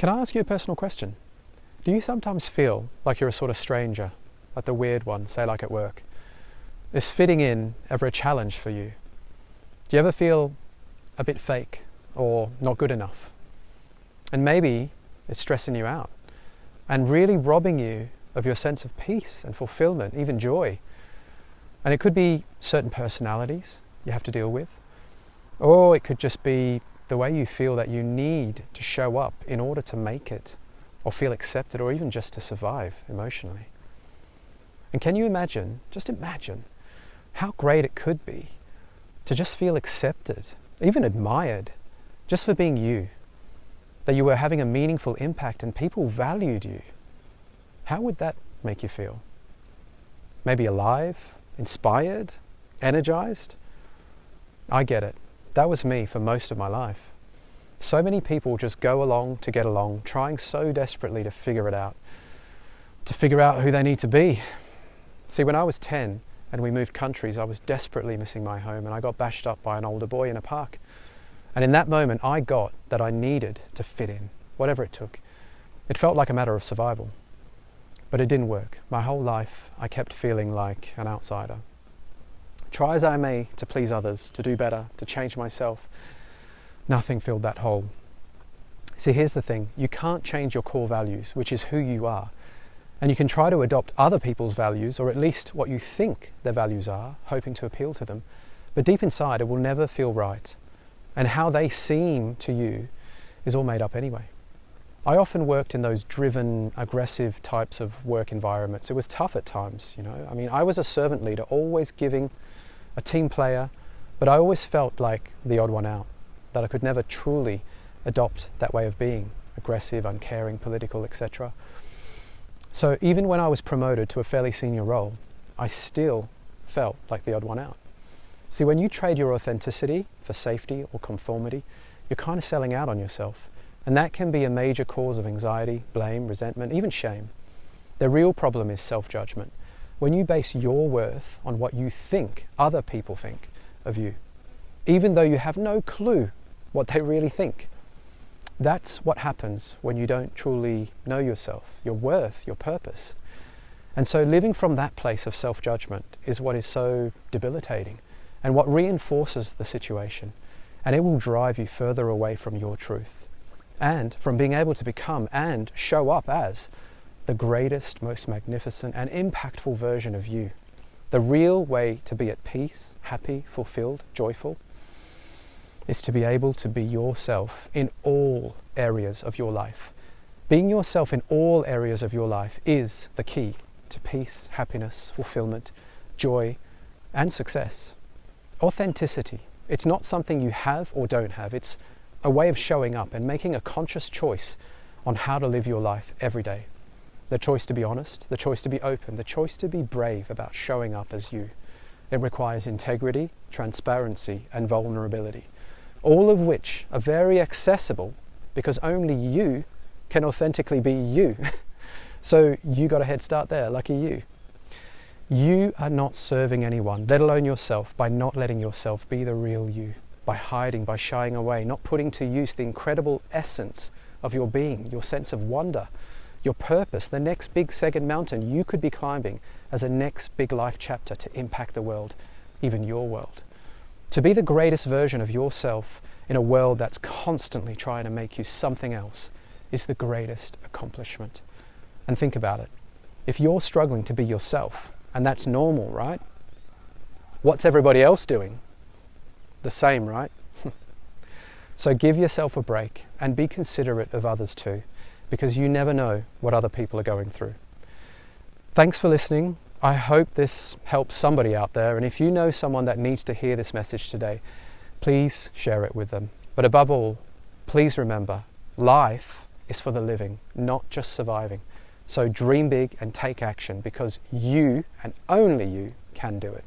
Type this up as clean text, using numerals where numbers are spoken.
Can I ask you a personal question? Do you sometimes feel like you're a sort of stranger, like the weird one, say like at work? Is fitting in ever a challenge for you? Do you ever feel a bit fake or not good enough? And maybe it's stressing you out and really robbing you of your sense of peace and fulfillment, even joy. And it could be certain personalities you have to deal with, or it could just be the way you feel that you need to show up in order to make it, or feel accepted, or even just to survive emotionally. And can you imagine, just imagine, how great it could be to just feel accepted, even admired, just for being you, that you were having a meaningful impact and people valued you. How would that make you feel? Maybe alive, inspired, energized? I get it. That was me for most of my life. So many people just go along to get along, trying so desperately to figure it out, who they need to be. See, when I was 10 and we moved countries, I was desperately missing my home, and I got bashed up by an older boy in a park. And in that moment, I got that I needed to fit in, whatever it took. It felt like a matter of survival. But it didn't work. My whole life, I kept feeling like an outsider. Try as I may to please others, to do better, to change myself, nothing filled that hole. See, here's the thing. You can't change your core values, which is who you are. And you can try to adopt other people's values, or at least what you think their values are, hoping to appeal to them. But deep inside, it will never feel right. And how they seem to you is all made up anyway. I often worked in those driven, aggressive types of work environments. It was tough at times, I mean, I was a servant leader, always giving, a team player, but I always felt like the odd one out, that I could never truly adopt that way of being, aggressive, uncaring, political, etc. So even when I was promoted to a fairly senior role, I still felt like the odd one out. See, when you trade your authenticity for safety or conformity, you're kind of selling out on yourself. And that can be a major cause of anxiety, blame, resentment, even shame. The real problem is self-judgment. When you base your worth on what you think other people think of you, even though you have no clue what they really think. That's what happens when you don't truly know yourself, your worth, your purpose. And so living from that place of self-judgment is what is so debilitating and what reinforces the situation. And it will drive you further away from your truth and from being able to become and show up as the greatest, most magnificent and impactful version of you. The real way to be at peace, happy, fulfilled, joyful, is to be able to be yourself in all areas of your life. Being yourself in all areas of your life is the key to peace, happiness, fulfillment, joy, and success. Authenticity. It's not something you have or don't have. It's a way of showing up and making a conscious choice on how to live your life every day. The choice to be honest, the choice to be open, the choice to be brave about showing up as you. It requires integrity, transparency, and vulnerability, all of which are very accessible because only you can authentically be you. So you got a head start there, lucky you. You are not serving anyone, let alone yourself, by not letting yourself be the real you, by hiding, by shying away, not putting to use the incredible essence of your being, your sense of wonder, your purpose, the next big second mountain you could be climbing as a next big life chapter to impact the world, even your world. To be the greatest version of yourself in a world that's constantly trying to make you something else is the greatest accomplishment. And think about it. If you're struggling to be yourself, and that's normal, right? What's everybody else doing? The same, right? So give yourself a break and be considerate of others too, because you never know what other people are going through. Thanks for listening. I hope this helps somebody out there, and if you know someone that needs to hear this message today, please share it with them. But above all, please remember, life is for the living, not just surviving. So dream big and take action, because you, and only you, can do it.